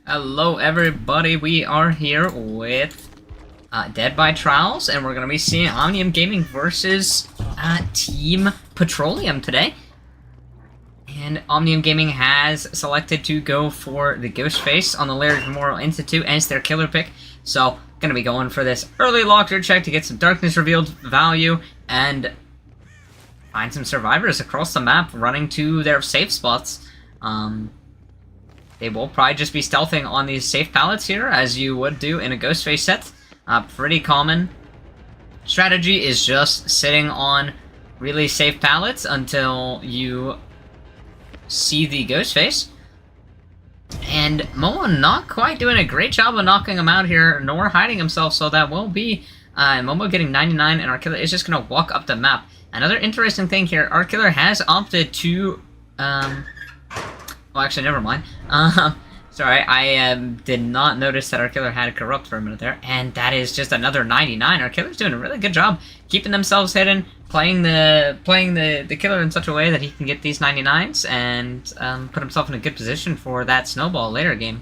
Hello everybody, we are here with Dead by Trials, and we're going to be seeing Omnium Gaming versus Team Petroleum today. And Omnium Gaming has selected to go for the Ghostface on the Larry Memorial Institute as their killer pick. So, going to be going for this early locker check to get some darkness revealed value and find some survivors across the map running to their safe spots. They will probably just be stealthing on these safe pallets here, as you would do in a Ghostface set. Pretty common strategy is just sitting on really safe pallets until you see the Ghostface. And Momo not quite doing a great job of knocking him out here, nor hiding himself, so that will be Momo getting 99, and our killer is just going to walk up the map. Another interesting thing here, our killer has opted to... well, actually, never mind. Sorry, I did not notice that our killer had Corrupt for a minute there, and that is just another 99. Our killer's doing a really good job keeping themselves hidden, playing the killer in such a way that he can get these 99s and put himself in a good position for that snowball later game.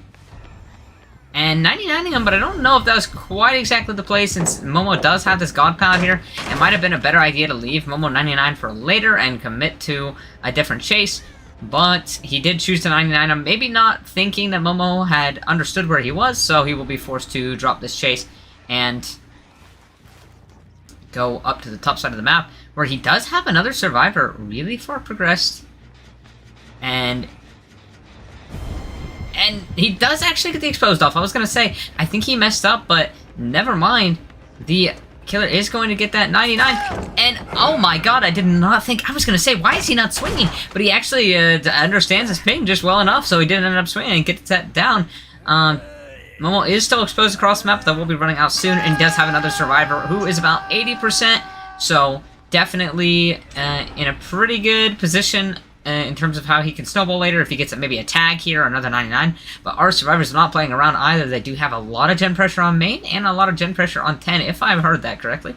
And 99ing him, but I don't know if that was quite exactly the play, since Momo does have this God Pallet here. It might have been a better idea to leave Momo 99 for later and commit to a different chase. But he did choose to 99 him, maybe not thinking that Momo had understood where he was, so he will be forced to drop this chase and go up to the top side of the map, where he does have another survivor really far progressed. And he does actually get the exposed off. I was going to say, I think he messed up, but never mind. The killer is going to get that 99, and oh my god, I did not think... I was going to say, why is he not swinging? But he actually understands his ping just well enough, so he didn't end up swinging and get that down. Momo is still exposed across the map, that will be running out soon, and does have another survivor who is about 80%, so definitely in a pretty good position in terms of how he can snowball later if he gets maybe a tag here or another 99. But our survivors are not playing around either. They do have a lot of gen pressure on main and a lot of gen pressure on 10, if I've heard that correctly.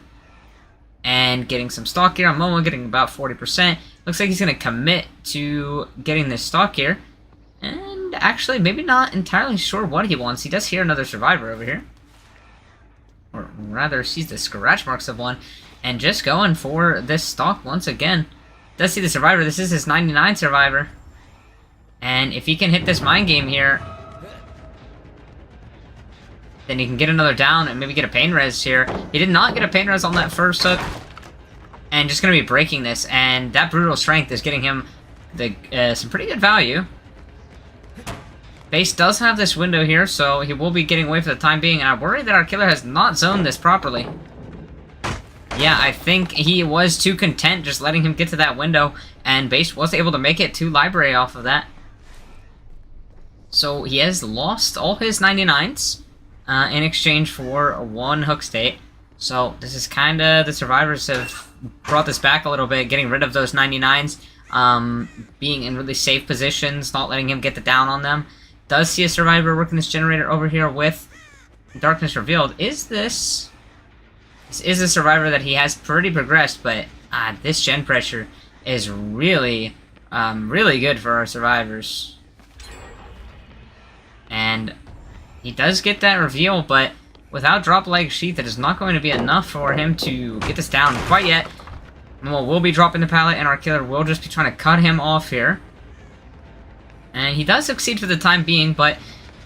And getting some stock gear on Momo, getting about 40%. Looks like he's going to commit to getting this stock gear. And actually, maybe not entirely sure what he wants. He does hear another survivor over here. Or rather, sees the scratch marks of one. And just going for this stock once again. Does see the survivor. This is his 99 survivor. And if he can hit this mind game here, then he can get another down and maybe get a pain res here. He did not get a pain res on that first hook. And just going to be breaking this. And that brutal strength is getting him some pretty good value. Base does have this window here, so he will be getting away for the time being. And I worry that our killer has not zoned this properly. Yeah, I think he was too content just letting him get to that window, and Base was able to make it to Library off of that. So he has lost all his 99s in exchange for one hook state. So this is kind of, the survivors have brought this back a little bit, getting rid of those 99s, being in really safe positions, not letting him get the down on them. Does see a survivor working this generator over here with Darkness Revealed. This is a survivor that he has pretty progressed, but this gen pressure is really, really good for our survivors. And he does get that reveal, but without drop leg sheath, it is not going to be enough for him to get this down quite yet. Momo will be dropping the pallet, and our killer will just be trying to cut him off here. And he does succeed for the time being, but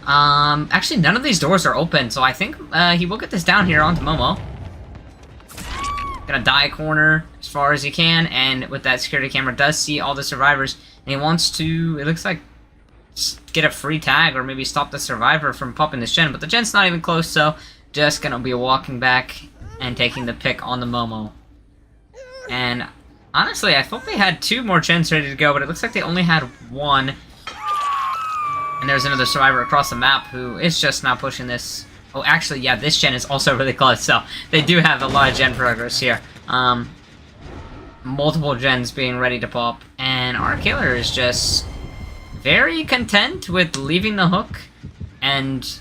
actually none of these doors are open, so I think he will get this down here onto Momo. Gonna die corner as far as he can, and with that security camera does see all the survivors, and he wants to, it looks like, get a free tag or maybe stop the survivor from popping this gen, but the gen's not even close, so just gonna be walking back and taking the pick on the Momo. And honestly, I thought they had 2 more gens ready to go, but it looks like they only had 1. And there's another survivor across the map who is just now pushing this. Oh, actually, yeah, this gen is also really close, so they do have a lot of gen progress here. Multiple gens being ready to pop, and our killer is just very content with leaving the hook and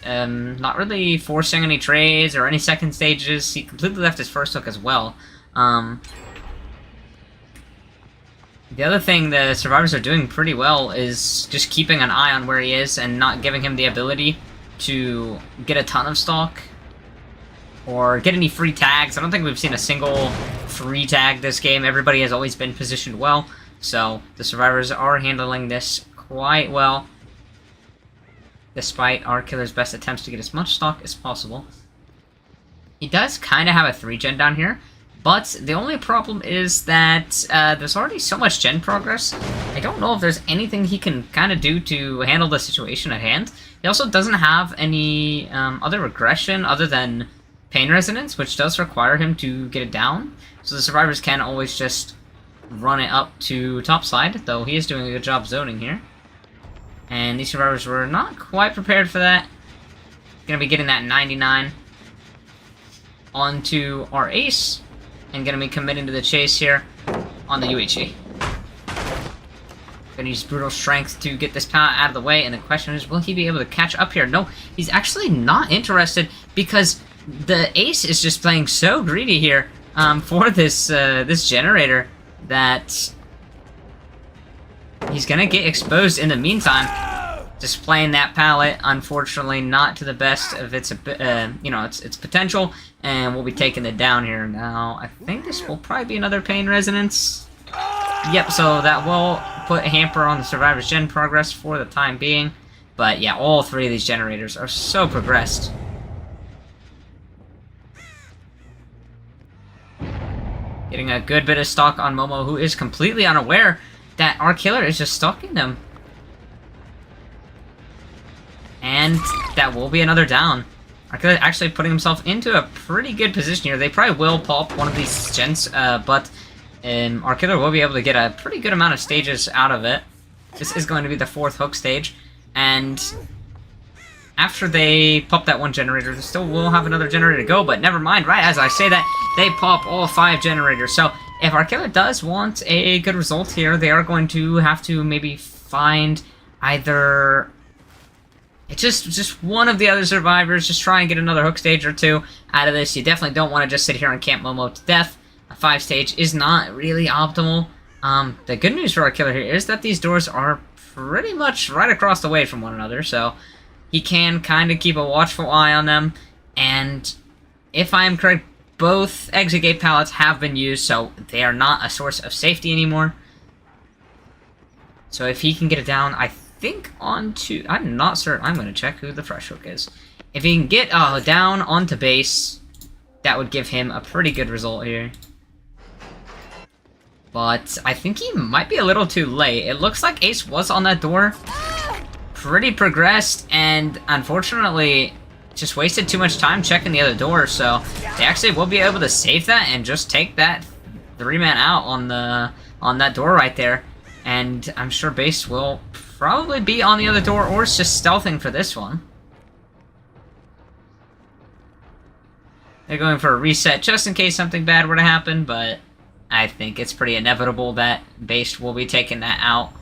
not really forcing any trades or any second stages. He completely left his first hook as well. The other thing the survivors are doing pretty well is just keeping an eye on where he is and not giving him the ability to get a ton of stock or get any free tags. I don't think we've seen a single free tag this game. Everybody has always been positioned well, so the survivors are handling this quite well, despite our killer's best attempts to get as much stock as possible. He does kind of have a 3-gen down here, but the only problem is that there's already so much gen progress. I don't know if there's anything he can kind of do to handle the situation at hand. He also doesn't have any other regression other than pain resonance, which does require him to get it down. So the survivors can always just run it up to topside, though he is doing a good job zoning here. And these survivors were not quite prepared for that. Gonna be getting that 99 onto our ace, and gonna be committing to the chase here on the UHE. Gonna use brutal strength to get this pallet out of the way, and the question is, will he be able to catch up here? No, he's actually not interested, because the ace is just playing so greedy here for this this generator that he's gonna get exposed in the meantime. Just playing that pallet, unfortunately, not to the best of its its potential, and we'll be taking it down here now. I think this will probably be another pain resonance. Yep, so that will put a hamper on the survivor's gen progress for the time being. But yeah, all three of these generators are so progressed. Getting a good bit of stock on Momo, who is completely unaware that our killer is just stalking them. And that will be another down. Our killer actually putting himself into a pretty good position here. They probably will pop one of these gens, but our killer will be able to get a pretty good amount of stages out of it. This is going to be the 4th hook stage, and after they pop that one generator, they still will have another generator to go, but never mind, right as I say that, they pop all 5 generators. So if our killer does want a good result here, they are going to have to maybe find either just one of the other survivors, just try and get another hook stage or 2 out of this. You definitely don't want to just sit here and camp Momo to death. A 5 stage is not really optimal. The good news for our killer here is that these doors are pretty much right across the way from one another, so he can kind of keep a watchful eye on them. And if I am correct, both exit gate pallets have been used, so they are not a source of safety anymore. So if he can get it down, I think onto... I'm not certain. I'm going to check who the fresh hook is. If he can get down onto base, that would give him a pretty good result here. But I think he might be a little too late. It looks like Ace was on that door. Pretty progressed, and unfortunately just wasted too much time checking the other door, so they actually will be able to save that and just take that 3-man out on that door right there. And I'm sure base will probably be on the other door, or it's just stealthing for this one. They're going for a reset just in case something bad were to happen, but I think it's pretty inevitable that base will be taking that out.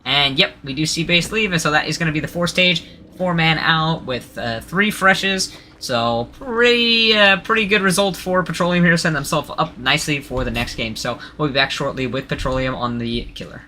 And yep, we do see base leave, and so that is going to be the 4th stage. 4-man out with 3 freshes. So pretty good result for Petroleum here, setting themselves up nicely for the next game. So we'll be back shortly with Petroleum on the killer.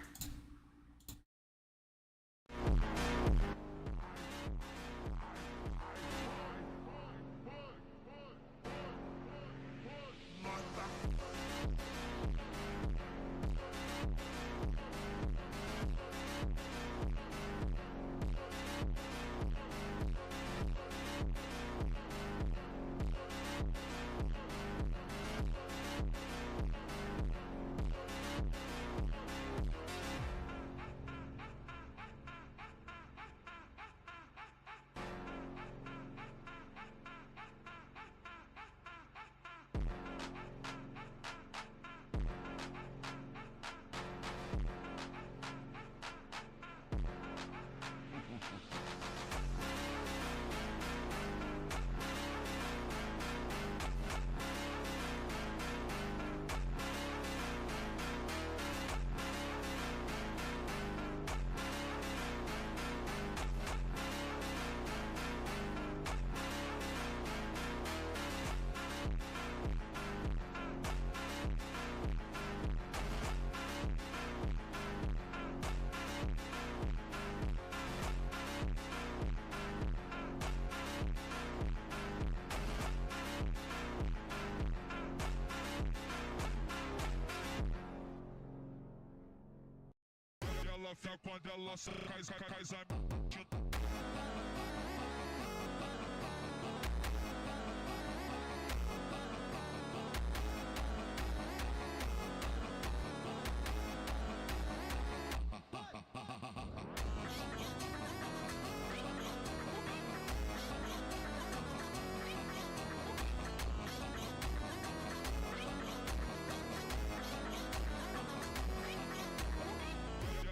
ela fica quando ela sai, cai,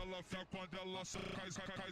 ela fica quando ela sai, cai,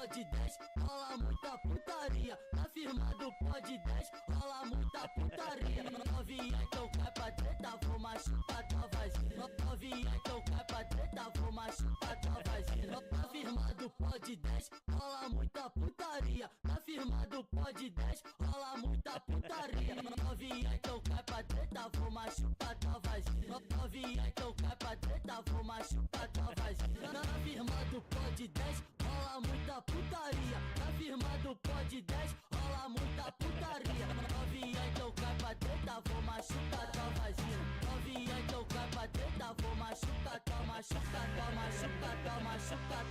pode 10, rola muita putaria. Na firma do pode 10, rola muita putaria. Novinha então cai pra treta, vou machucar tua vagina. Novinha então cai pra treta, vou machucar tua vagina. Na firma do pode 10, rola muita putaria. Na firma do pode 10, rola muita putaria. Novinha então cai pra treta, vou machucar tua vagina. Novinha então cai pra treta, vou machucar tua vagina. Na firma do pode 10, rola muita putaria. Na firma do pode 10, rola muita putaria. Novinha então cai pra treta, vou machucar tua vagina. Novinha então cai pra treta, vou machucar tua, machucar tua, machucar tua, machucar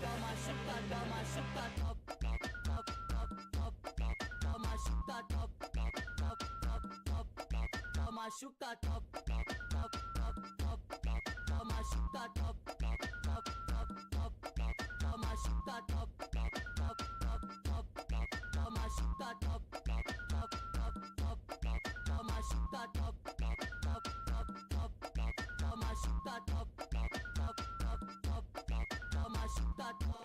machuca, top, top, top, top, top, top, top, machuca, top, top, top, top, top, top, top, machuca, top, top, top, top, top, top, top, machuca, top, top, top, top, top, top, top, machuca, top, top, top, top, top, top, top, machuca, top, top, top, top, top, top, top, machuca, top.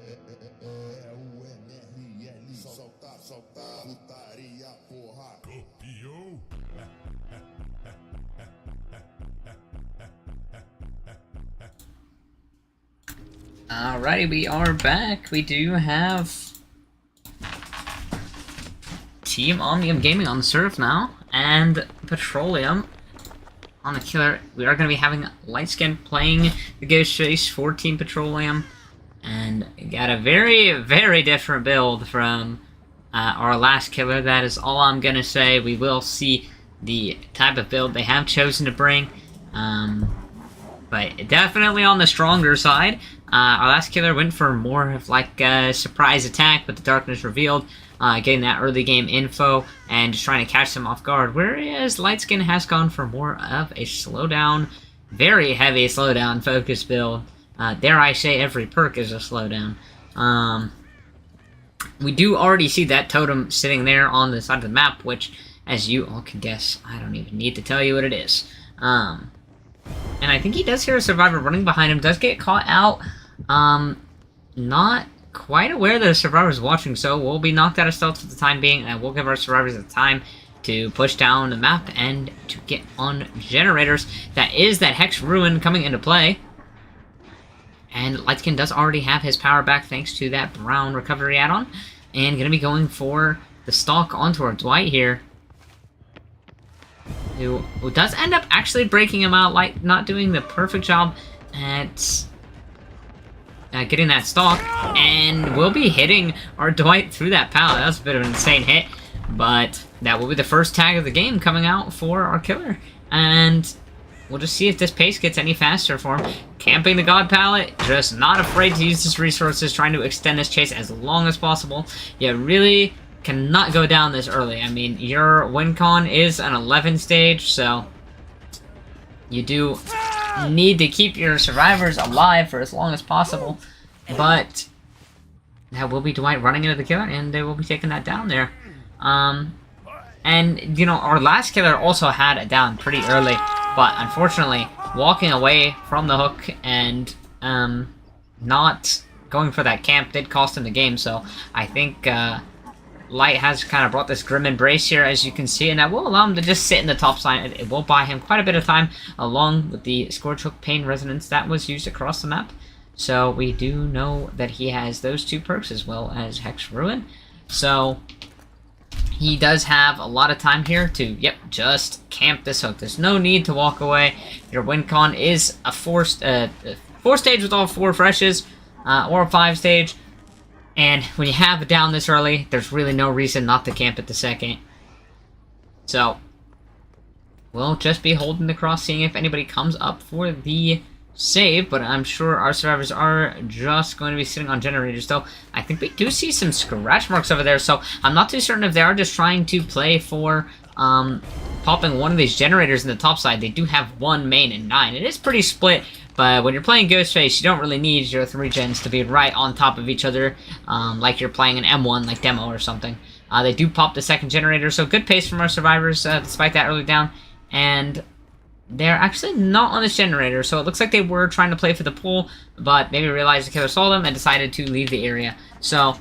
É o MRL, solta, solta, putaria, porra. Copiou? Alrighty, we are back. We do have Team Omnium Gaming on the serve now, and Petroleum on the killer. We are going to be having Lightskin playing the Ghostface for Team Petroleum, and got a very, very different build from our last killer. That is all I'm going to say. We will see the type of build they have chosen to bring, but definitely on the stronger side. Our last killer went for more of like a surprise attack with the darkness revealed, getting that early game info and just trying to catch them off guard, whereas Lightskin has gone for more of a slowdown, very heavy slowdown focus build. Dare I say every perk is a slowdown. We do already see that totem sitting there on the side of the map, which, as you all can guess, I don't even need to tell you what it is. And I think he does hear a survivor running behind him, does get caught out. Not quite aware that a survivor is watching, so we'll be knocked out of stealth for the time being, and we'll give our survivors the time to push down the map and to get on generators. That is that Hex Ruin coming into play. And Lightskin does already have his power back thanks to that brown recovery add-on. And going to be going for the stalk onto our Dwight here, who does end up actually breaking him out, like not doing the perfect job at getting that stalk, and we'll be hitting our Dwight through that pallet. That was a bit of an insane hit, but that will be the first tag of the game coming out for our killer, and we'll just see if this pace gets any faster for him. Camping the God pallet, just not afraid to use his resources, trying to extend this chase as long as possible. You really cannot go down this early. I mean, your win con is an 11 stage, so you do need to keep your survivors alive for as long as possible, but that will be Dwight running into the killer, and they will be taking that down there. And, you know, our last killer also had it down pretty early, but unfortunately, walking away from the hook and not going for that camp did cost him the game, so I think Light has kind of brought this grim embrace here, as you can see, and that will allow him to just sit in the top side. It will buy him quite a bit of time, along with the Scourge Hook Pain Resonance that was used across the map. So we do know that he has those two perks as well as Hex Ruin. So he does have a lot of time here to, yep, just camp this hook. There's no need to walk away. Your win con is a 4 stage with all 4 freshes, or a 5 stage. And when you have it down this early, there's really no reason not to camp it the second. So we'll just be holding the cross, seeing if anybody comes up for the save, but I'm sure our survivors are just going to be sitting on generators, though. I think we do see some scratch marks over there, so I'm not too certain if they are just trying to play for popping one of these generators in the top side. They do have 1 main and 9. It is pretty split, but when you're playing Ghostface, you don't really need your 3 gens to be right on top of each other, like you're playing an M1, like Demo or something. They do pop the second generator, so good pace from our survivors, despite that early down, and they're actually not on this generator, so it looks like they were trying to play for the pool, but maybe realized the killer saw them and decided to leave the area. So,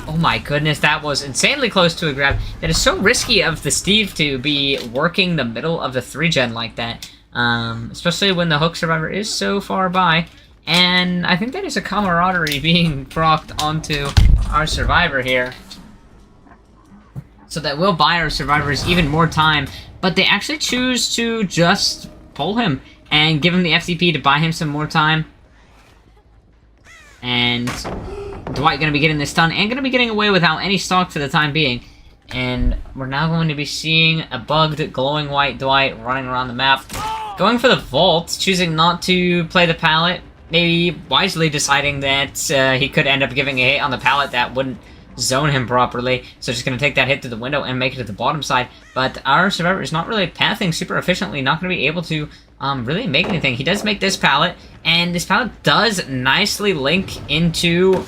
Oh my goodness, that was insanely close to a grab. That is so risky of the Steve to be working the middle of the 3-gen like that. Especially when the hook survivor is so far by. And I think that is a camaraderie being procced onto our survivor here. So that will buy our survivors even more time. But they actually choose to just pull him and give him the FTP to buy him some more time. And Dwight going to be getting this stun and going to be getting away without any stock for the time being. And we're now going to be seeing a bugged, glowing white Dwight running around the map. Going for the vault, choosing not to play the pallet. Maybe wisely deciding that he could end up giving a hit on the pallet that wouldn't zone him properly. So just going to take that hit through the window and make it to the bottom side. But our survivor is not really pathing super efficiently. Not going to be able to really make anything. He does make this pallet. And this pallet does nicely link into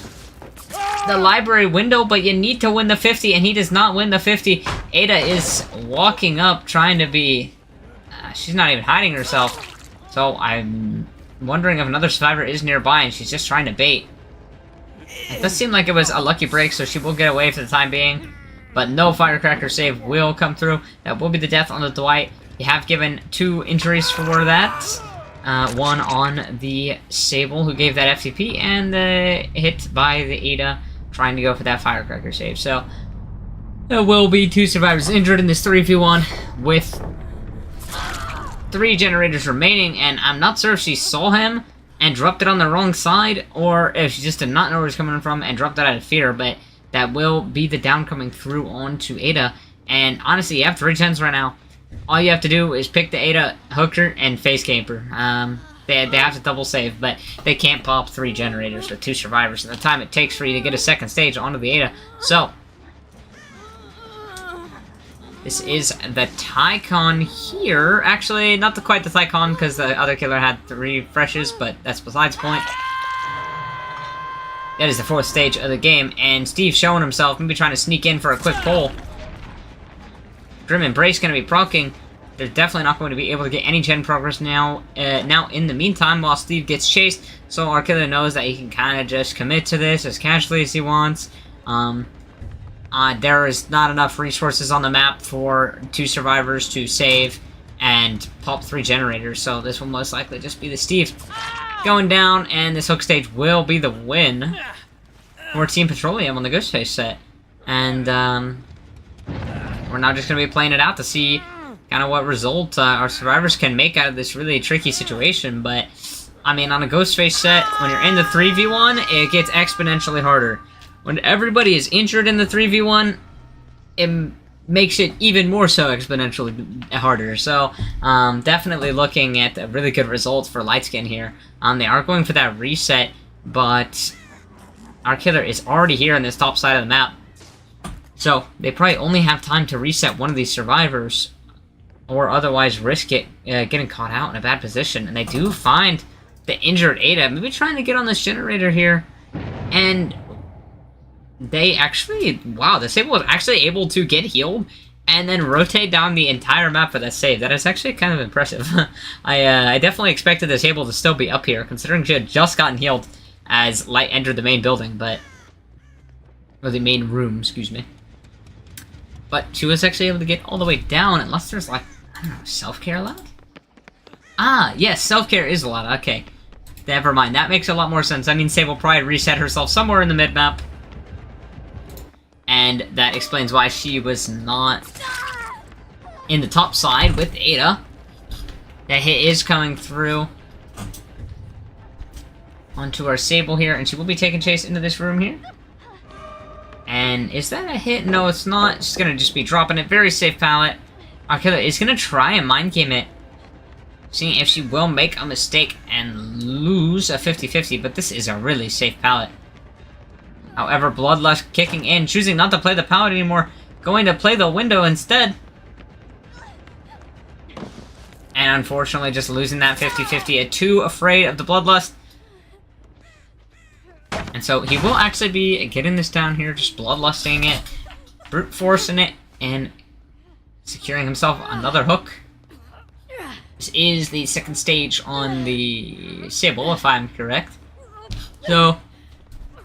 the library window, but you need to win the 50, and he does not win the 50. Ada is walking up, trying to be... she's not even hiding herself. So I'm wondering if another survivor is nearby, and she's just trying to bait. It does seem like it was a lucky break, so she will get away for the time being. But no firecracker save will come through. That will be the death on the Dwight. You have given 2 injuries for that. One on the Sable, who gave that FTP, and the hit by the Ada, trying to go for that firecracker save. So, there will be 2 survivors injured in this 3v1, with 3 generators remaining, and I'm not sure if she saw him and dropped it on the wrong side, or if she just did not know where it was coming from and dropped it out of fear, but that will be the down coming through onto Ada. And honestly, you have 3 gens right now. All you have to do is pick the Ada, hooker, and face camper. They have to double save, but they can't pop 3 generators with 2 survivors in the time it takes for you to get a second stage onto the Ada. So, this is the Tycon here. Actually, not quite the Tycon, because the other killer had 3 refreshes, but that's besides the point. That is the 4th stage of the game, and Steve showing himself, maybe trying to sneak in for a quick pull. Grim Embrace going to be proccing. They're definitely not going to be able to get any gen progress now. Now, in the meantime, while Steve gets chased, so our killer knows that he can kind of just commit to this as casually as he wants. There is not enough resources on the map for 2 survivors to save and pop 3 generators, so this will most likely just be the Steve going down, and this hook stage will be the win for Team Petroleum on the Ghostface set. And, we're now just going to be playing it out to see kind of what result our survivors can make out of this really tricky situation. But, I mean, on a Ghostface set, when you're in the 3v1, it gets exponentially harder. When everybody is injured in the 3v1, it makes it even more so exponentially harder. So, definitely looking at a really good result for Lightskin here. They are going for that reset, but our killer is already here on this top side of the map. So, they probably only have time to reset one of these survivors, or otherwise risk it getting caught out in a bad position. And they do find the injured Ada, maybe trying to get on this generator here. And they actually, wow, the Sable was actually able to get healed and then rotate down the entire map for that save. That is actually kind of impressive. I definitely expected the Sable to still be up here, considering she had just gotten healed as Light entered the main building, but... or the main room, excuse me. But she was actually able to get all the way down, unless there's, like, I don't know, self-care allowed? Ah, yes, self-care is allowed, okay. Never mind, that makes a lot more sense. I mean, Sable probably reset herself somewhere in the mid-map. And that explains why she was not in the top side with Ada. That hit is coming through onto our Sable here, and she will be taking chase into this room here. And is that a hit? No, it's not. She's gonna just be dropping it. Very safe pallet. Our killer is gonna try and mind game it, seeing if she will make a mistake and lose a 50-50, but this is a really safe pallet. However, Bloodlust kicking in, choosing not to play the pallet anymore, going to play the window instead. And unfortunately, just losing that 50-50, too afraid of the Bloodlust. And so he will actually be getting this down here, just bloodlusting it, brute forcing it, and securing himself another hook. This is the 2nd stage on the Sable, if I'm correct. So,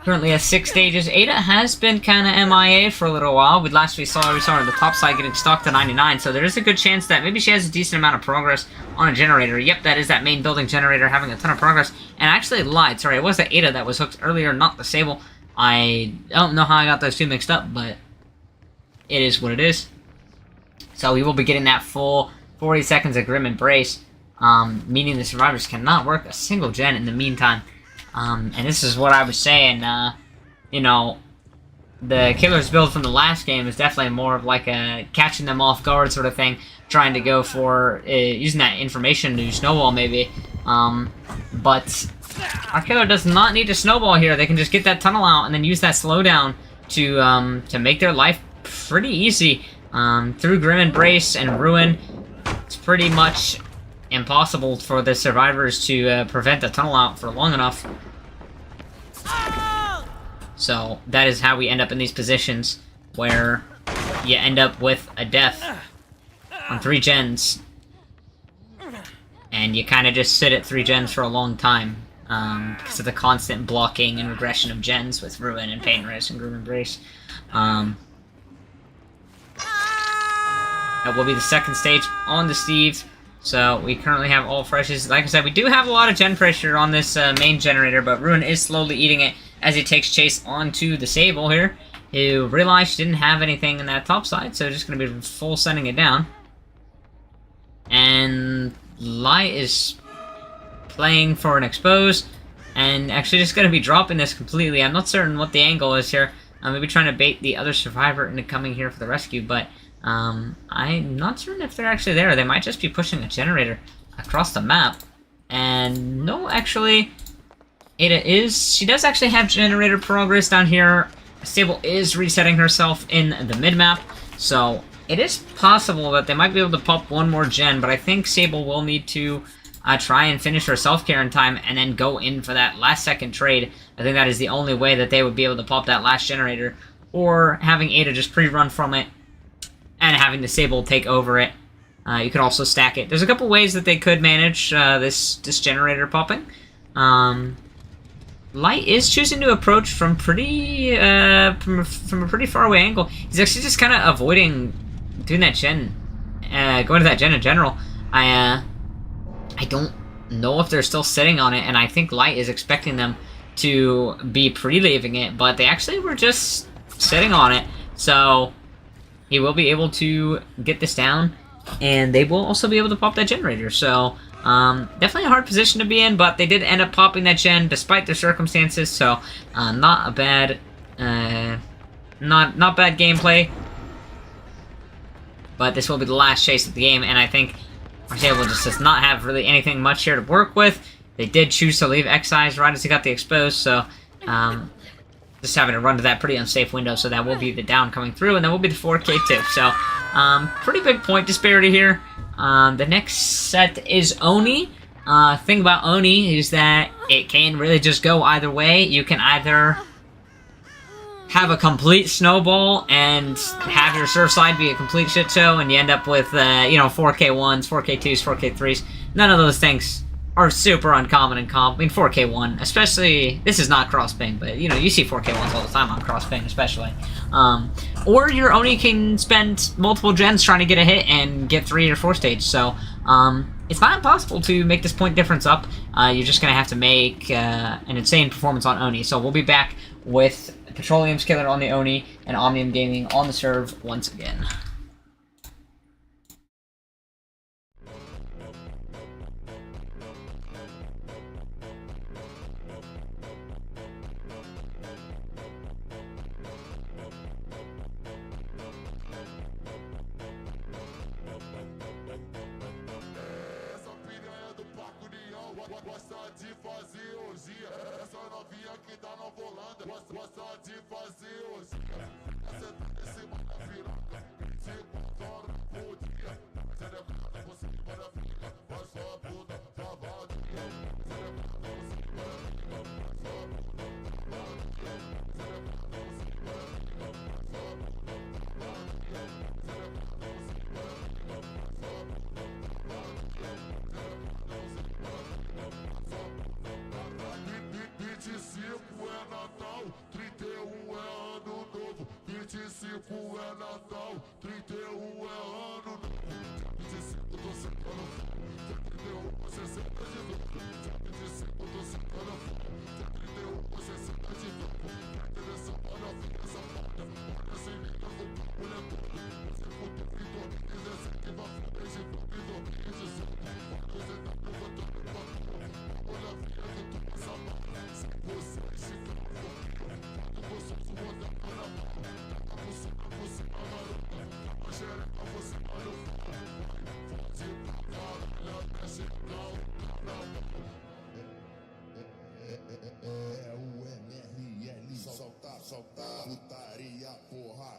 Currently has 6 stages. Ada has been kind of MIA for a little while. We saw her on the top side getting stuck to 99, so there is a good chance that maybe she has a decent amount of progress on a generator. Yep, that is that main building generator having a ton of progress. And I actually lied. Sorry, it was the Ada that was hooked earlier, not the Sable. I don't know how I got those two mixed up, but it is what it is. So we will be getting that full 40 seconds of Grim Embrace, meaning the survivors cannot work a single gen in the meantime. And this is what I was saying, you know, the killer's build from the last game is definitely more of like a catching them off guard sort of thing, trying to go for, using that information to snowball maybe. But our killer does not need to snowball here. They can just get that tunnel out and then use that slowdown to make their life pretty easy. Through Grim Embrace and Ruin, it's pretty much impossible for the survivors to prevent the tunnel out for long enough. So that is how we end up in these positions where you end up with a death on 3 gens, and you kind of just sit at 3 gens for a long time because of the constant blocking and regression of gens with Ruin and Painteress and Grim Embrace. That will be the second stage on the Steve. So we currently have all freshes. Like I said, we do have a lot of gen pressure on this main generator, but Ruin is slowly eating it as he takes chase onto the Sable here, who realized she didn't have anything in that top side, so just going to be full sending it down. And Light is playing for an expose, and actually just going to be dropping this completely. I'm not certain what the angle is here. Maybe trying to bait the other survivor into coming here for the rescue, but I'm not certain if they're actually there. They might just be pushing a generator across the map. And no, actually, she does actually have generator progress down here. Sable is resetting herself in the mid-map, so it is possible that they might be able to pop one more gen, but I think Sable will need to try and finish her self-care in time and then go in for that last-second trade. I think that is the only way that they would be able to pop that last generator, or having Ada just pre-run from it and having the Sable take over it. You could also stack it. There's a couple ways that they could manage this generator popping. Light is choosing to approach from pretty from a pretty far away angle. He's actually just kind of avoiding doing that gen, going to that gen in general. I don't know if they're still sitting on it, and I think Light is expecting them to be pre-leaving it, but they actually were just sitting on it. So he will be able to get this down, and they will also be able to pop that generator. So definitely a hard position to be in, but they did end up popping that gen despite their circumstances. So not a bad, not bad gameplay. But this will be the last chase of the game, and I think Sable just does not have really anything much here to work with. They did choose to leave Excise right as he got the expose, so just having to run to that pretty unsafe window, so that will be the down coming through, and that will be the 4K too. So pretty big point disparity here. The next set is Oni. Thing about Oni is that it can really just go either way. You can either have a complete snowball and have your surf side be a complete shit show, and you end up with, you know, 4K1s, 4K2s, 4K3s. None of those things are super uncommon in comp. I mean, 4K1, especially, this is not cross-ping, but, you know, you see 4K1s all the time on cross-ping, especially. Or your Oni can spend multiple gens trying to get a hit and get 3 or 4 stage, so, it's not impossible to make this point difference up. You're just gonna have to make, an insane performance on Oni, so we'll be back with Petroleum's killer on the Oni and Omnium Gaming on the serve once again. Gosta de fazer orgia. Essa novinha que tá na volanda gosta de fazer orgia. Você tá em cima da piroca, se controla por dia. Você levanta por cima da pica, faz sua puta pra vadia. Você levanta por cima da pica, faz sua puta pra vadia. Você levanta por cima da pica, faz sua puta pra vadia. Você levanta por cima da pica, faz sua puta pra vadia. 25 é Natal, 31 é ano novo, 25 é Natal, 31 é ano novo. Dia 25 tô sentando fogo, dia 31 você senta de novo. Dia 25 tô sentando fogo, dia 31 você senta de novo. Vai ter essa moda, fica essa foda, olha sem liga com o mulher toda. Você putou em 2017, vai foder de novo em 2018. Quando você tá levantando pra tudo, olha a vida que tu passa mal. Se você estiver um pouquinho, quando você se botar na mão, tava por cima, garota. Tava xereca, você olha o pau. Vai, pode pra caralho, mexe na mão. É o MRL, solta, solta, putaria, porra.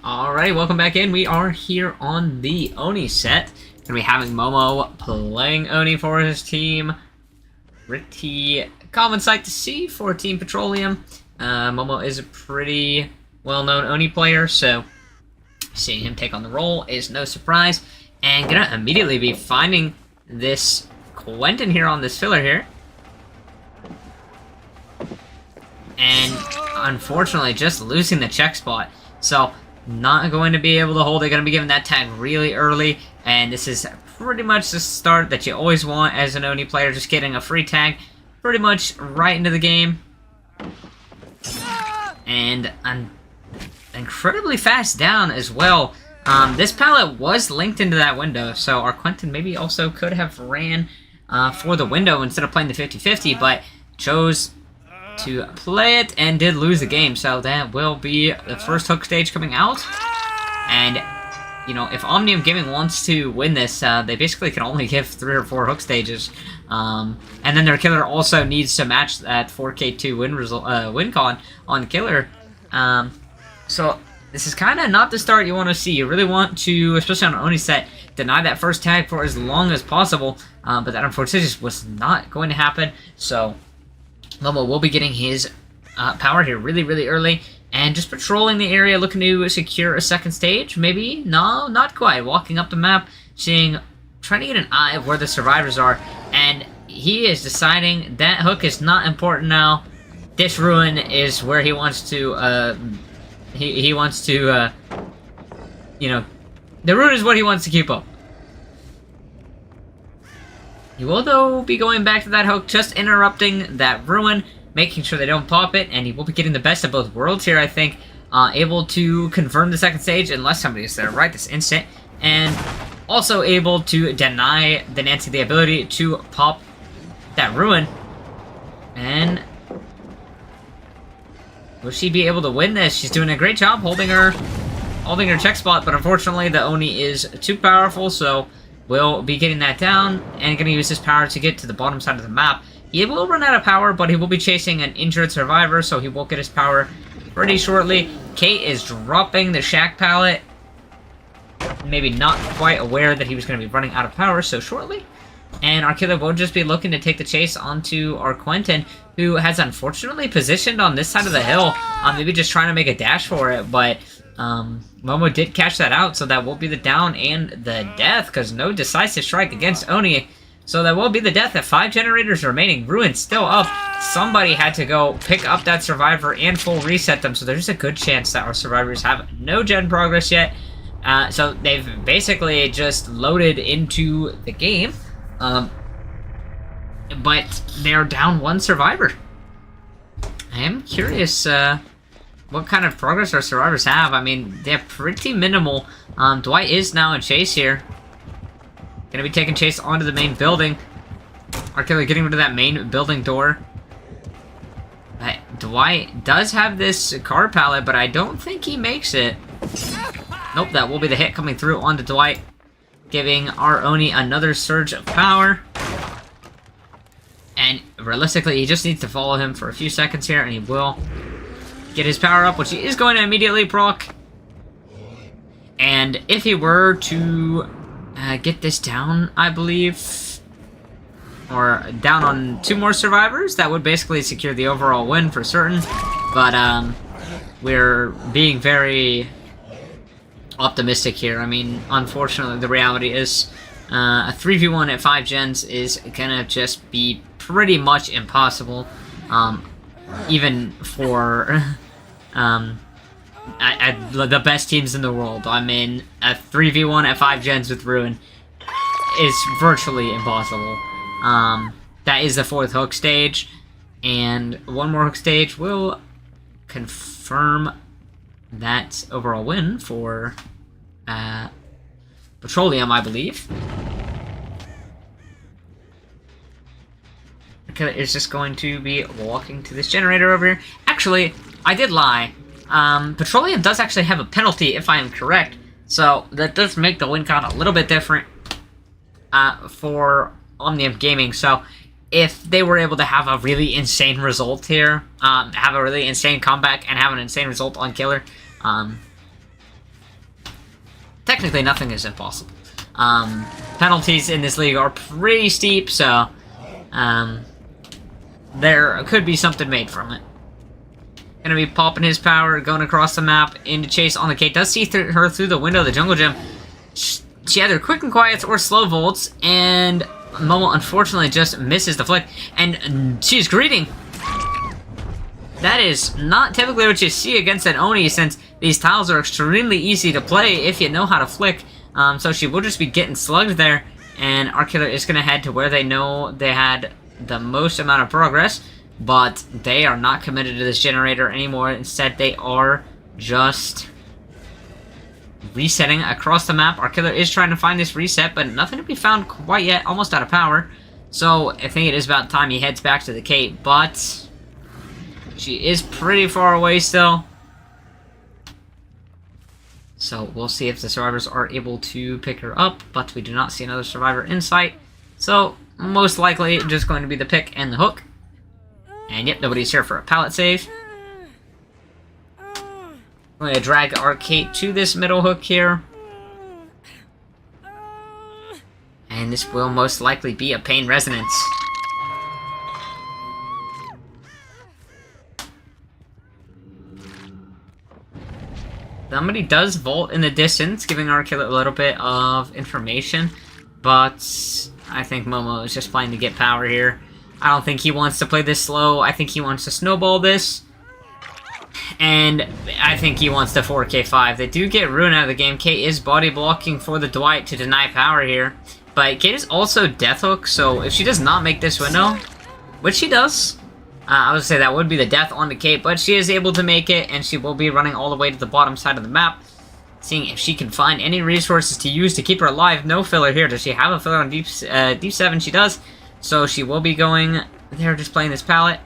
Alright, welcome back in. We are here on the Oni set. Gonna be having Momo playing Oni for his team. Pretty common sight to see for Team Petroleum. Momo is a pretty well-known Oni player, so seeing him take on the role is no surprise. And gonna immediately be finding this Quentin here on this filler here. And unfortunately, just losing the check spot. So, not going to be able to hold it. Going to be given that tag really early. And this is pretty much the start that you always want as an Oni player. Just getting a free tag pretty much right into the game. And an incredibly fast down as well. This pallet was linked into that window. So our Quentin maybe also could have ran for the window instead of playing the 50-50. But chose to play it and did lose the game, so that will be the first hook stage coming out. And you know, if Omnium Gaming wants to win this, they basically can only give 3 or 4 hook stages, and then their killer also needs to match that 4K2 win con on killer. So this is kind of not the start you want to see. You really want to, especially on an Oni set, deny that first tag for as long as possible, but that unfortunately just was not going to happen. So Momo will be getting his power here really, really early, and just patrolling the area, looking to secure a second stage. Maybe? No, not quite. Walking up the map, trying to get an eye of where the survivors are, and he is deciding that hook is not important now. This ruin is where he wants to, he wants to, you know, the ruin is what he wants to keep up. He will, though, be going back to that hook, just interrupting that ruin, making sure they don't pop it, and he will be getting the best of both worlds here, I think. Able to confirm the second stage, unless somebody is there right this instant, and also able to deny the Nancy the ability to pop that ruin. And will she be able to win this? She's doing a great job holding her check spot, but unfortunately the Oni is too powerful, so will be getting that down, and going to use his power to get to the bottom side of the map. He will run out of power, but he will be chasing an injured survivor, so he will get his power pretty shortly. Kate is dropping the shack pallet, maybe not quite aware that he was going to be running out of power so shortly. And our killer will just be looking to take the chase onto our Quentin, who has unfortunately positioned on this side of the hill. Maybe just trying to make a dash for it, but Momo did catch that out, so that will be the down and the death, because no decisive strike against Oni. So that will be the death at 5 generators remaining. Ruin still up. Somebody had to go pick up that survivor and full reset them, so there's a good chance that our survivors have no gen progress yet. So they've basically just loaded into the game, but they're down 1 survivor. I am curious what kind of progress our survivors have. I mean, they're pretty minimal. Dwight is now in chase here. Gonna be taking chase onto the main building. Our killer getting rid of that main building door. Dwight does have this car pallet, but I don't think he makes it. Nope, that will be the hit coming through onto Dwight, giving our Oni another surge of power. And realistically, he just needs to follow him for a few seconds here, and he will get his power up, which he is going to immediately proc. And if he were to get this down, I believe, or down on 2 more survivors, that would basically secure the overall win for certain. But we're being very optimistic here. I mean, unfortunately, the reality is a 3v1 at 5 gens is gonna just be pretty much impossible, even for the best teams in the world. I mean, a 3v1 at 5 gens with Ruin is virtually impossible. That is the 4th hook stage, and one more hook stage will confirm that overall win for Petroleum, I believe. Killer is just going to be walking to this generator over here. Actually, I did lie. Petroleum does actually have a penalty, if I am correct. So, that does make the win count a little bit different for Omnium Gaming. So, if they were able to have a really insane result here, have a really insane comeback, and have an insane result on Killer, technically nothing is impossible. Penalties in this league are pretty steep, so there could be something made from it. Gonna be popping his power, going across the map into chase on the Kate. Does see her through the window of the jungle gym. She either quick and quiets or slow volts, and Momo unfortunately just misses the flick, and she's greeting. That is not typically what you see against an Oni, since these tiles are extremely easy to play if you know how to flick. So she will just be getting slugged there, and our killer is going to head to where they know they had the most amount of progress, but they are not committed to this generator anymore. Instead, they are just resetting across the map. Our killer is trying to find this reset, but nothing to be found quite yet. Almost out of power. So I think it is about time he heads back to the Kate, but she is pretty far away still. So we'll see if the survivors are able to pick her up, but we do not see another survivor in sight. So most likely just going to be the pick and the hook. And yep, nobody's here for a pallet save. I'm going to drag our Kate to this middle hook here. And this will most likely be a pain resonance. Somebody does vault in the distance, giving our killer a little bit of information. But I think Momo is just playing to get power here. I don't think he wants to play this slow. I think he wants to snowball this. And I think he wants to 4k5. They do get Ruin out of the game. Kate is body blocking for the Dwight to deny power here. But Kate is also Death Hook, so if she does not make this window, which she does, I would say that would be the death on the Kate, but she is able to make it, and she will be running all the way to the bottom side of the map, seeing if she can find any resources to use to keep her alive. No filler here. Does she have a filler on Deep 7? She does. So she will be going there, just playing this pallet.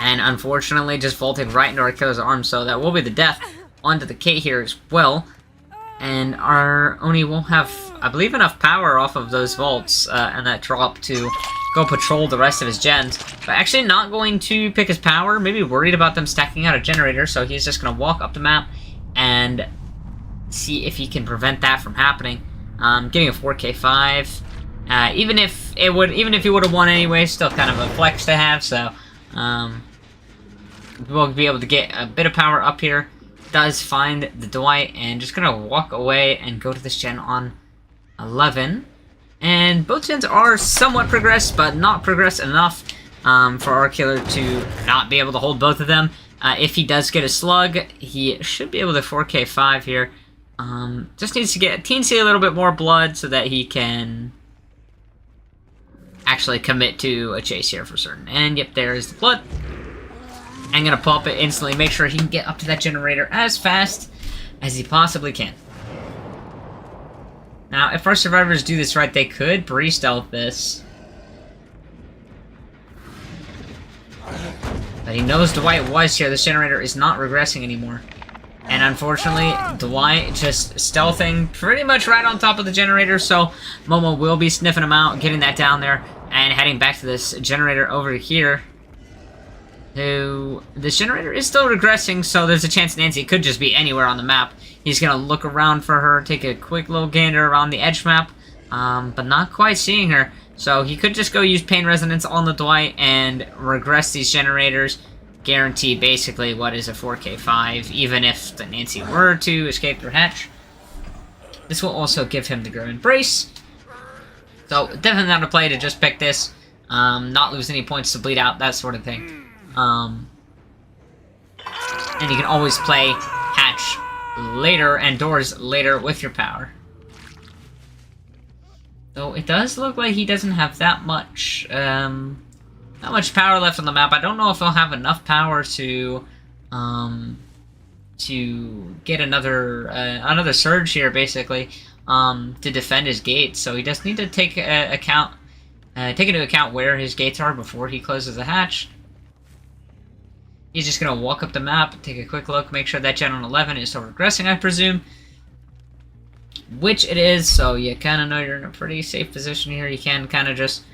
And unfortunately, just vaulting right into our killer's arm, so that will be the death onto the Kate here as well. And our Oni will have, I believe, enough power off of those vaults and that drop to go patrol the rest of his gens. But actually not going to pick his power, maybe worried about them stacking out a generator, so he's just going to walk up the map and see if he can prevent that from happening. Getting a 4k5. Even if he would have won anyway, still kind of a flex to have, so we'll be able to get a bit of power up here. Does find the Dwight, and just gonna walk away and go to this gen on 11. And both gens are somewhat progressed, but not progressed enough for our killer to not be able to hold both of them. If he does get a slug, he should be able to 4k5 here. Just needs to get a teensy a little bit more blood so that he can actually commit to a chase here for certain. And yep, there is the blood. I'm gonna pop it instantly, make sure he can get up to that generator as fast as he possibly can. Now, if our survivors do this right, they could pre-stealth this. But he knows Dwight was here. This generator is not regressing anymore. And unfortunately, Dwight just stealthing pretty much right on top of the generator, so Momo will be sniffing him out, getting that down there, and heading back to this generator over here. This generator is still regressing, so there's a chance Nancy could just be anywhere on the map. He's gonna look around for her, take a quick little gander around the edge map, but not quite seeing her. So he could just go use Pain Resonance on the Dwight and regress these generators. Guarantee basically what is a 4k5, even if the Nancy were to escape through hatch. This will also give him the Grow Embrace. So definitely not a play to just pick this, not lose any points to bleed out, that sort of thing. And you can always play hatch later and doors later with your power. Though it does look like he doesn't have that much, not much power left on the map. I don't know if he'll have enough power to get another surge here, basically, to defend his gates. So he does need to take into account where his gates are before he closes the hatch. He's just gonna walk up the map, take a quick look, make sure that gen on 11 is still regressing, I presume. Which it is, so you kind of know you're in a pretty safe position here. You can kind of just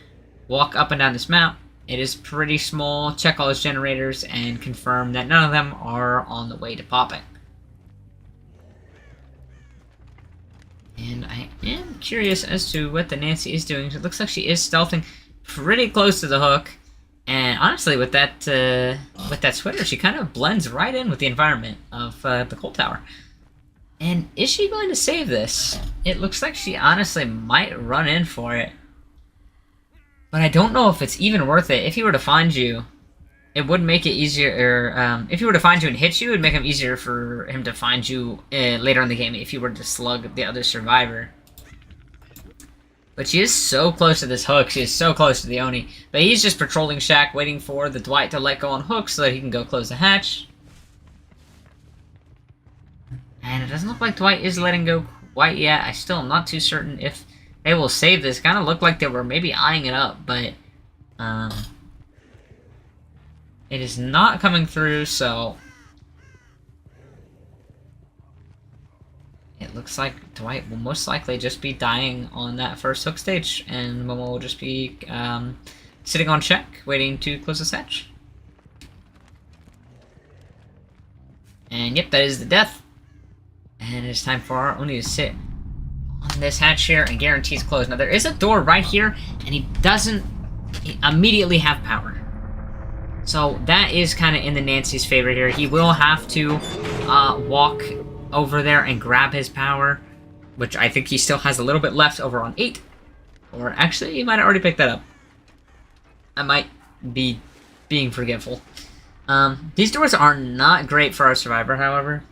walk up and down this map. It is pretty small. Check all his generators and confirm that none of them are on the way to popping. And I am curious as to what the Nancy is doing. It looks like she is stealthing pretty close to the hook. And honestly, with that sweater, she kind of blends right in with the environment of the coal tower. And is she going to save this? It looks like she honestly might run in for it. But I don't know if it's even worth it. If he were to find you, it would make it easier. If he were to find you and hit you, it would make it easier for him to find you later in the game if you were to slug the other survivor. But she is so close to this hook. She is so close to the Oni. But he's just patrolling Shack, waiting for the Dwight to let go on hook so that he can go close the hatch. And it doesn't look like Dwight is letting go quite yet. I still am not too certain if they will save this. Kind of looked like they were maybe eyeing it up, but it is not coming through, so it looks like Dwight will most likely just be dying on that first hook stage, and Momo will just be sitting on check, waiting to close the hatch. And yep, that is the death. And it's time for our Oni to sit on this hatch here and guarantees close. Now, there is a door right here, and he doesn't immediately have power. So that is kind of in the Nancy's favor here. He will have to walk over there and grab his power, which I think he still has a little bit left over on 8. Or actually, he might have already picked that up. I might be being forgetful. These doors are not great for our survivor, however.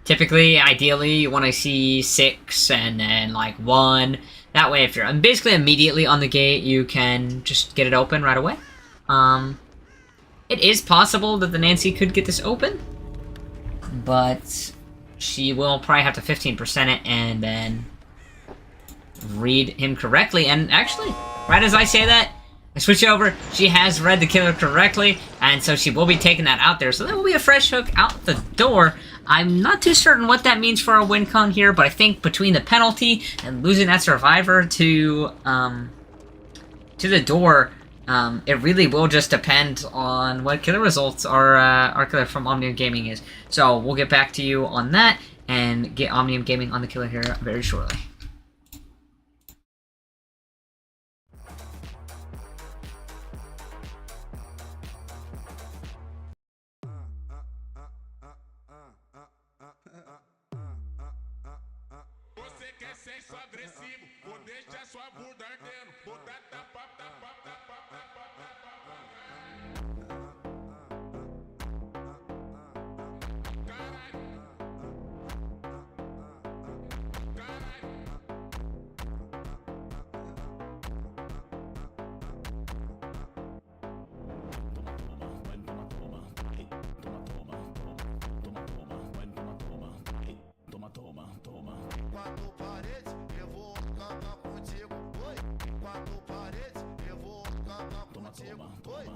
Typically, ideally, you want to see 6 and then, like, 1. That way, if you're basically immediately on the gate, you can just get it open right away. It is possible that the Nancy could get this open, but she will probably have to 15% it and then read him correctly. And actually, right as I say that, I switch over. She has read the killer correctly, and so she will be taking that out there. So there will be a fresh hook out the door. I'm not too certain what that means for our win con here, but I think between the penalty and losing that survivor to the door, it really will just depend on what killer results our killer from Omnium Gaming is. So we'll get back to you on that and get Omnium Gaming on the killer here very shortly. Você quer sexo agressivo, vou deixar sua bunda ardendo. Vou dar tapa, tapa, tapa, tapa, tapa. Caralho. Quatro paredes, eu vou acabar contigo, oi. Quatro paredes, eu vou acabar contigo, oi.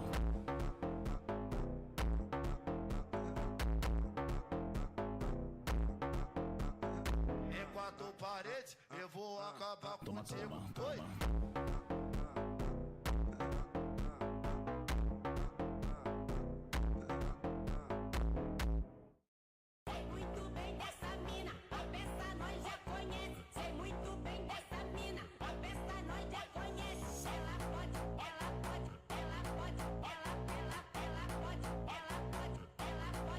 Em quatro paredes, eu vou acabar contigo, oi. Sei muito bem dessa mina, a peça nós já conhece. Sei muito bem dessa mina, a peça nós já conhece. Ela pode, ela pode, ela pode, ela pode, ela pode, ela pode, ela pode.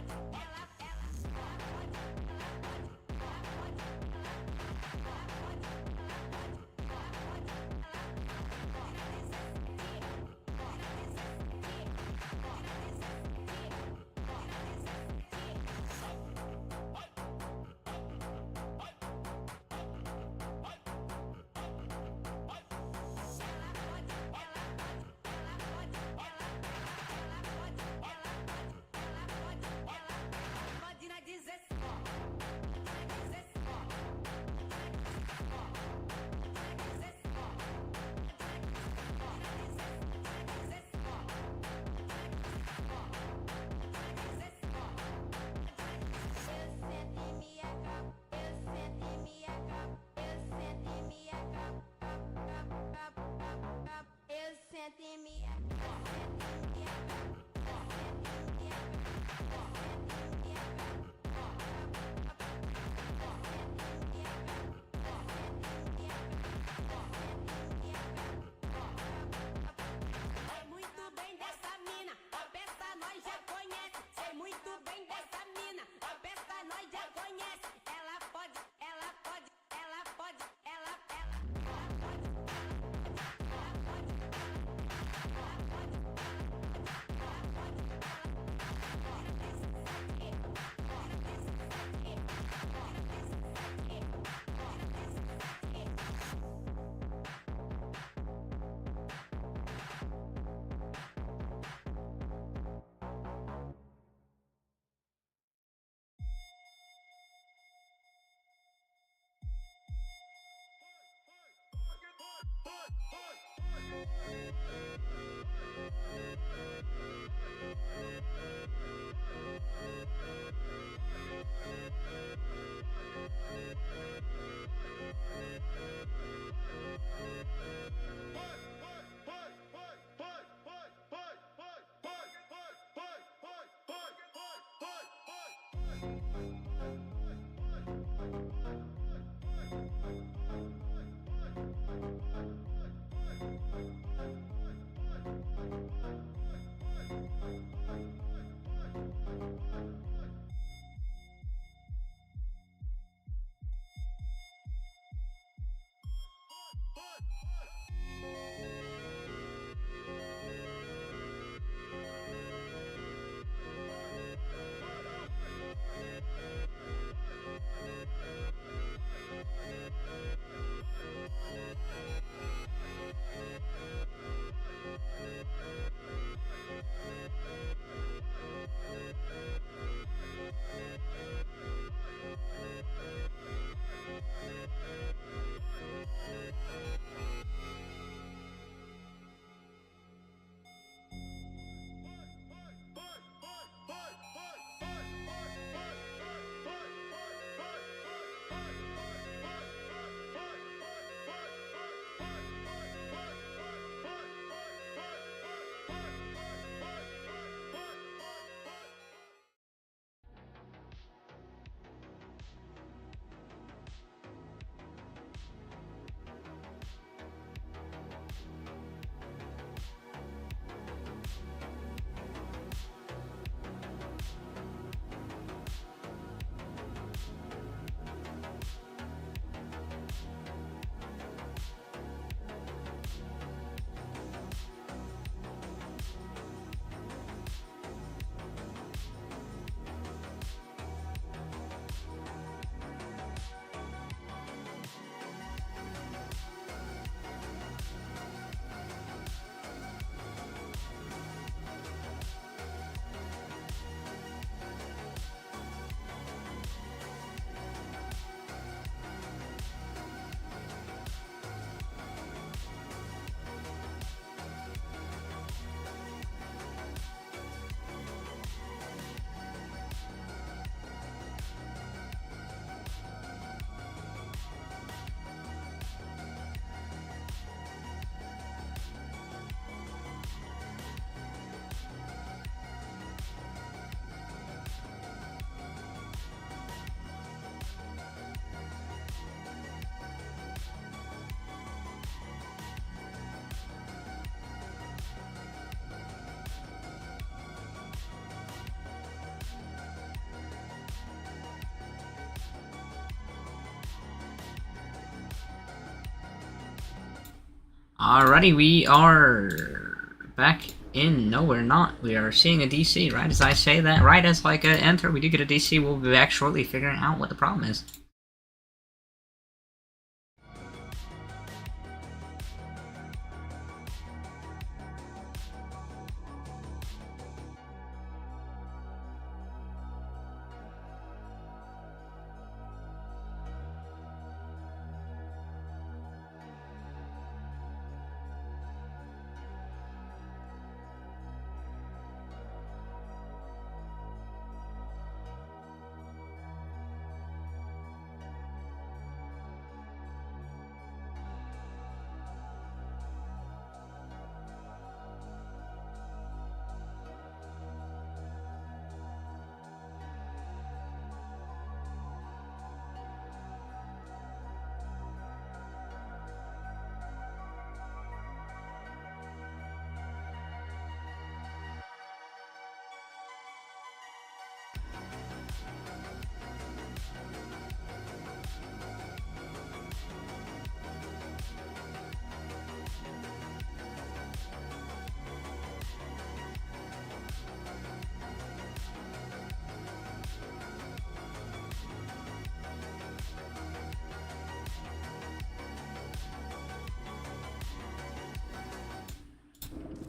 Alrighty, we are back in. No, we're not. We are seeing a DC, right as I say that. Right as, like, enter, we do get a DC. We'll be back shortly figuring out what the problem is.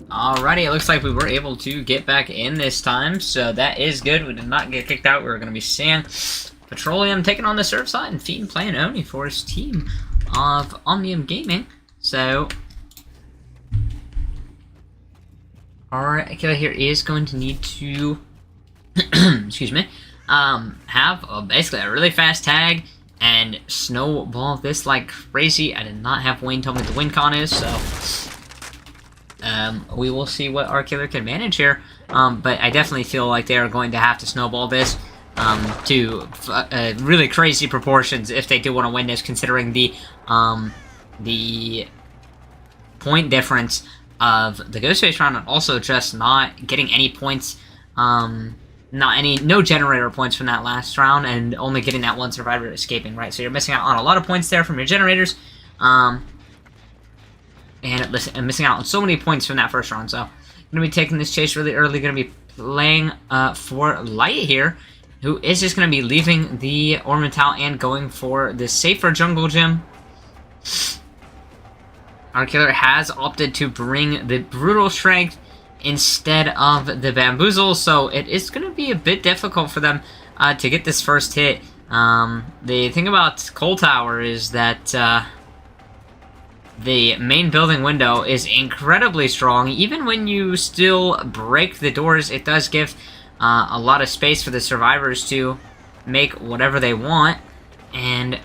Alrighty, it looks like we were able to get back in this time, so that is good. We did not get kicked out. We're going to be seeing Petroleum taking on the serve side and Feed playing Oni for his team of Omnium Gaming. So, our killer here is going to need to, excuse me, have basically a really fast tag and snowball this like crazy. I did not have Wayne tell me what the win con is, so we will see what our killer can manage here. But I definitely feel like they are going to have to snowball this. to really crazy proportions if they do want to win this, considering the point difference of the Ghostface round, and also just not getting any points, no generator points from that last round, and only getting that one survivor escaping, right? So you're missing out on a lot of points there from your generators, and missing out on so many points from that first round. So I'm going to be taking this chase really early, going to be playing for Light here, who is just going to be leaving the Ornamental and going for the safer jungle gym. Our killer has opted to bring the Brutal Strength instead of the Bamboozle, so it is going to be a bit difficult for them to get this first hit. The thing about Coal Tower is that the main building window is incredibly strong. Even when you still break the doors, it does give a lot of space for the survivors to make whatever they want, and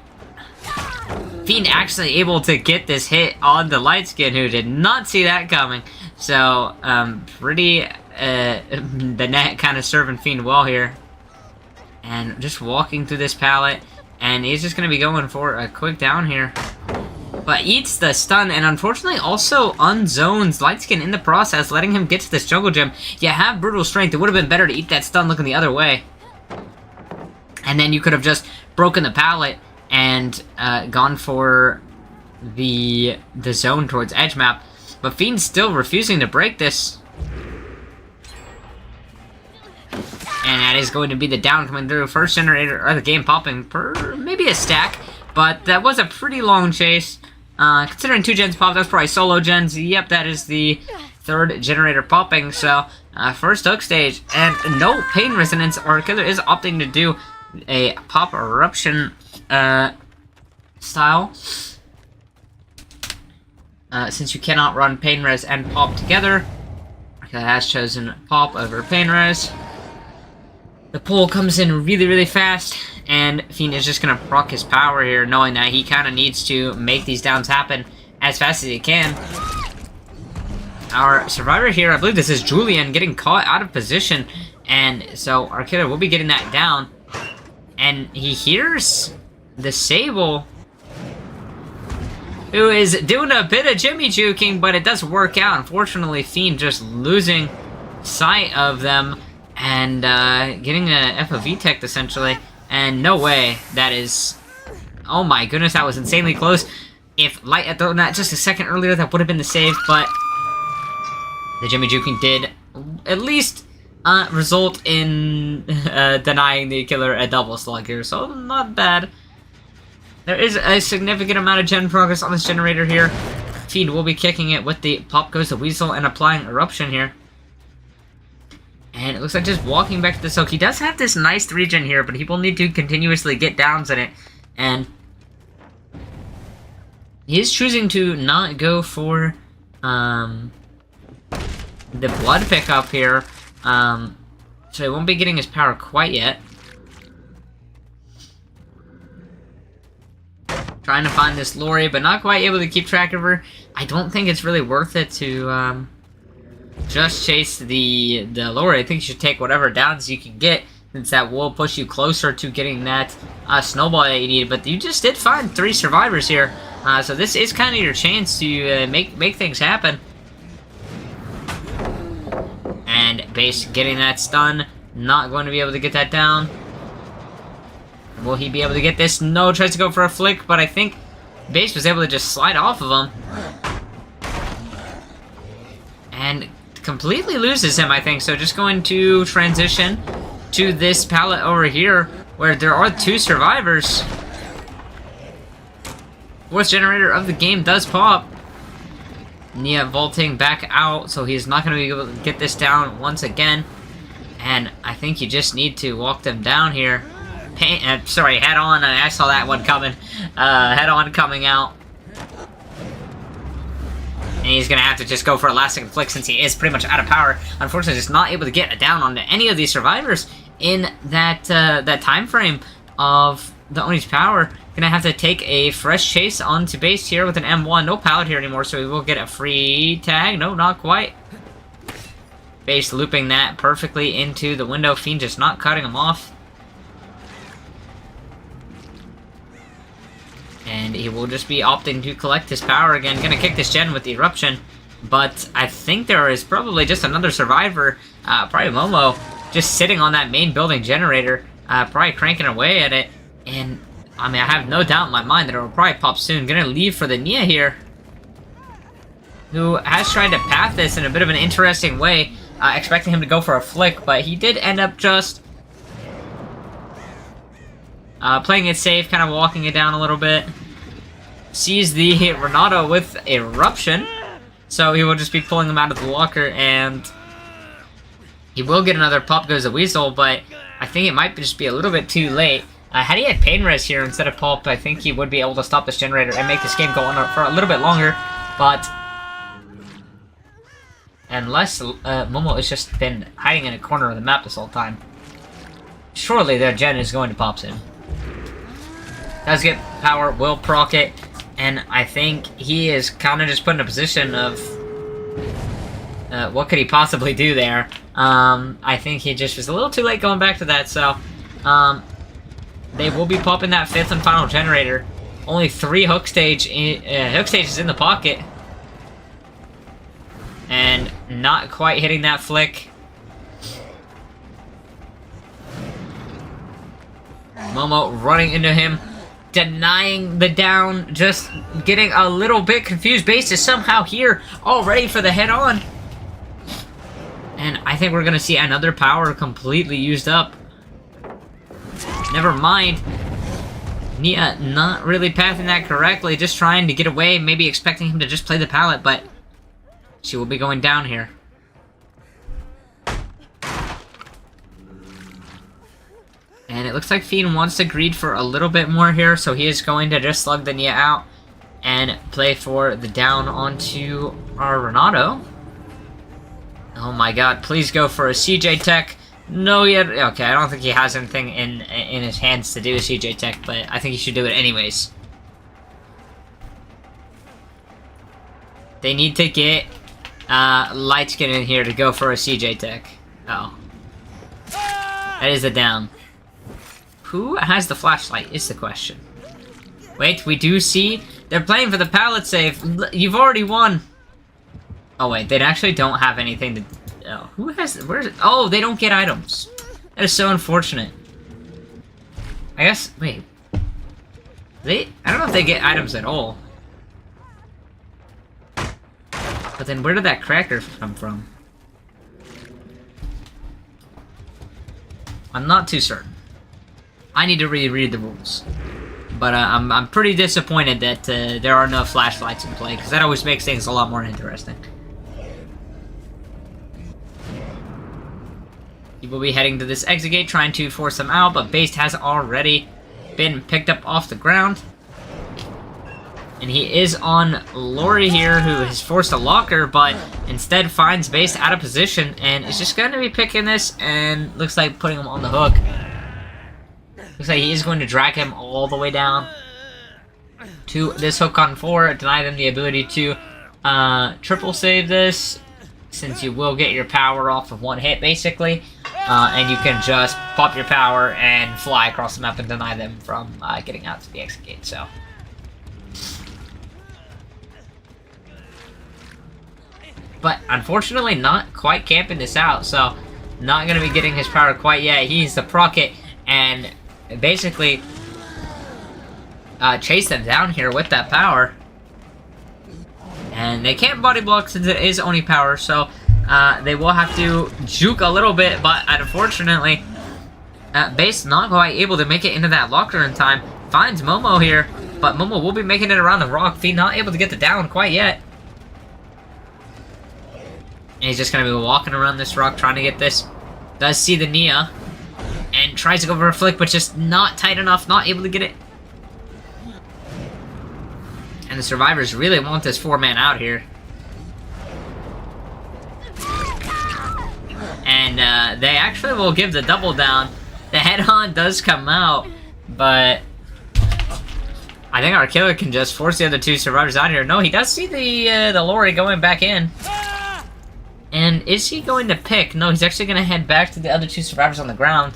Fiend actually able to get this hit on the light skin, who did not see that coming. So, the net kind of serving Fiend well here. And just walking through this pallet, and he's just going to be going for a quick down here. But eats the stun, and unfortunately also unzones Lightskin in the process, letting him get to this jungle gym. You have Brutal Strength. It would have been better to eat that stun looking the other way. And then you could have just broken the pallet and gone for the zone towards edge map. But Fiend's still refusing to break this. And that is going to be the down coming through. First generator of the game popping per maybe a stack. But that was a pretty long chase. Considering 2 gens popped, that's probably solo gens. Yep, that is the 3rd generator popping. So, first hook stage. And no pain resonance. Our killer is opting to do a pop eruption style. Since you cannot run pain res and pop together, our killer has chosen pop over pain res. The pull comes in really, really fast, and Fiend is just going to proc his power here, knowing that he kind of needs to make these downs happen as fast as he can. Our survivor here, I believe this is Julian, getting caught out of position, and so our killer will be getting that down. And he hears the Sable, who is doing a bit of Jimmy juking, but it does work out. Unfortunately, Fiend just losing sight of them and getting a FOV tech essentially. And no way, that is... Oh my goodness, that was insanely close. If Light had thrown that just a second earlier, that would have been the save, but the Jimmy juking did at least result in denying the killer a double slug here, so not bad. There is a significant amount of gen progress on this generator here. Fiend will be kicking it with the Pop Goes the Weasel and applying Eruption here. And it looks like just walking back to the soak. He does have this nice regen here, but he will need to continuously get downs in it. And he is choosing to not go for the blood pickup here. So he won't be getting his power quite yet. Trying to find this Lori, but not quite able to keep track of her. I don't think it's really worth it to just chase the Lori. I think you should take whatever downs you can get, since that will push you closer to getting that snowball that you need. But you just did find 3 survivors here, so this is kind of your chance to make things happen. And Base getting that stun, not going to be able to get that down. Will he be able to get this? No, tries to go for a flick, but I think Base was able to just slide off of him. And completely loses him, I think. So just going to transition to this pallet over here, where there are 2 survivors. 4th generator of the game does pop. Nia vaulting back out, so he's not going to be able to get this down once again. And I think you just need to walk them down here. Sorry, head on. I saw that one coming. Head on coming out. And he's going to have to just go for a last second flick, since he is pretty much out of power. Unfortunately, just not able to get a down onto any of these survivors in that that time frame of the Oni's power. Going to have to take a fresh chase onto Base here with an M1. No pallet here anymore, so we will get a free tag. No, not quite. Base looping that perfectly into the window. Fiend just not cutting him off. And he will just be opting to collect his power again. Gonna kick this gen with the eruption. But I think there is probably just another survivor, probably Momo, just sitting on that main building generator, probably cranking away at it. And, I mean, I have no doubt in my mind that it will probably pop soon. Gonna leave for the Nia here, who has tried to path this in a bit of an interesting way, expecting him to go for a flick, but he did end up just playing it safe, kind of walking it down a little bit. Sees the Renato with eruption. So he will just be pulling him out of the locker, and he will get another pop goes the Weasel, but I think it might just be a little bit too late. Had he had Pain Res here instead of pop, I think he would be able to stop this generator and make this game go on for a little bit longer, but unless Momo has just been hiding in a corner of the map this whole time, surely their gen is going to pop soon. Does get power, will proc it. And I think he is kind of just put in a position of what could he possibly do there. I think he just was a little too late going back to that, so they will be popping that 5th and final generator. Only 3 hook stages in the pocket. And not quite hitting that flick. Momo running into him, denying the down, just getting a little bit confused. Base is somehow here, all ready for the head-on. And I think we're going to see another power completely used up. Never mind. Nia not really pathing that correctly, just trying to get away, maybe expecting him to just play the pallet, but she will be going down here. And it looks like Fiend wants to greed for a little bit more here, so he is going to just slug the Nia out and play for the down onto our Renato. Oh my god, please go for a CJ Tech. No, yet. Okay, I don't think he has anything in his hands to do a CJ Tech, but I think he should do it anyways. They need to get Light Skin in here to go for a CJ Tech. Oh. That is a down. Who has the flashlight is the question. Wait, we do see they're playing for the pallet save. You've already won. Oh wait, they actually don't have anything to. Oh, who has? Where's? Oh, they don't get items. That is so unfortunate. I guess. Wait. I don't know if they get items at all. But then where did that cracker come from? I'm not too certain. I need to reread the rules. But I'm pretty disappointed that there are no flashlights in play, because that always makes things a lot more interesting. He will be heading to this exit gate, trying to force them out, but Based has already been picked up off the ground. And he is on Lori here, who has forced a locker, but instead finds Based out of position, and is just going to be picking this, and looks like putting him on the hook. Looks like he is going to drag him all the way down to this hook on 4, deny them the ability to triple save this, since you will get your power off of one hit, basically. And you can just pop your power and fly across the map and deny them from getting out to the exit gate, so. But unfortunately, not quite camping this out, so not going to be getting his power quite yet. He's the procket, and basically chase them down here with that power. And they can't body block since it is Oni power, so they will have to juke a little bit, but unfortunately, Base not quite able to make it into that locker in time. Finds Momo here, but Momo will be making it around the rock. Fiend not able to get the down quite yet. And he's just going to be walking around this rock trying to get this. Does see the Nia. And tries to go for a flick, but just not tight enough. Not able to get it. And the survivors really want this 4-man out here. And they actually will give the double down. The head-on does come out. But I think our killer can just force the other 2 survivors out here. No, he does see the Lori going back in. And is he going to pick? No, he's actually going to head back to the other 2 survivors on the ground.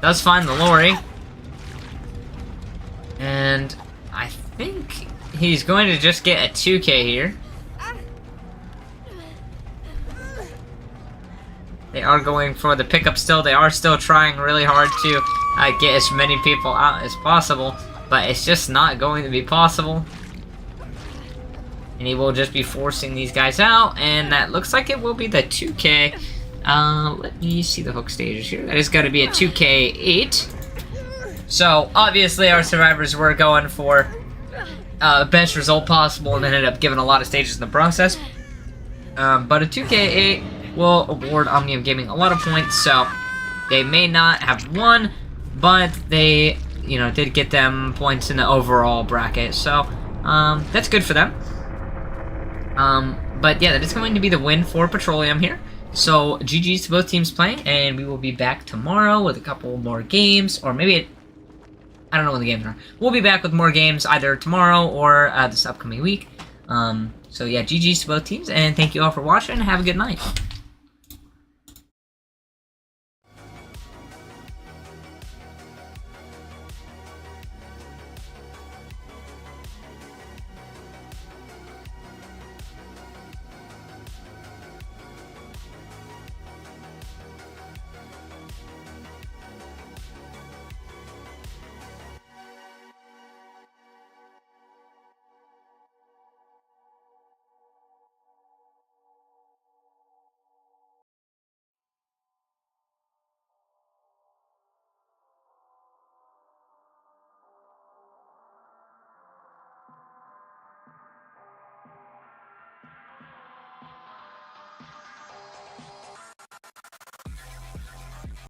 Does find the Lori. And I think he's going to just get a 2K here. They are going for the pickup still. They are still trying really hard to get as many people out as possible, but it's just not going to be possible. And he will just be forcing these guys out, and that looks like it will be the 2K. Let me see the hook stages here. That is going to be a 2K8. So, obviously, our survivors were going for best result possible and ended up giving a lot of stages in the process. But a 2K8 will award Omnium Gaming a lot of points, so they may not have won, but they, you know, did get them points in the overall bracket, so that's good for them. But yeah, that is going to be the win for Petroleum here. So GG's to both teams playing, and we will be back tomorrow with a couple more games, or maybe I don't know when the games are. We'll be back with more games either tomorrow or this upcoming week. So yeah, GG's to both teams, and thank you all for watching. Have a good night.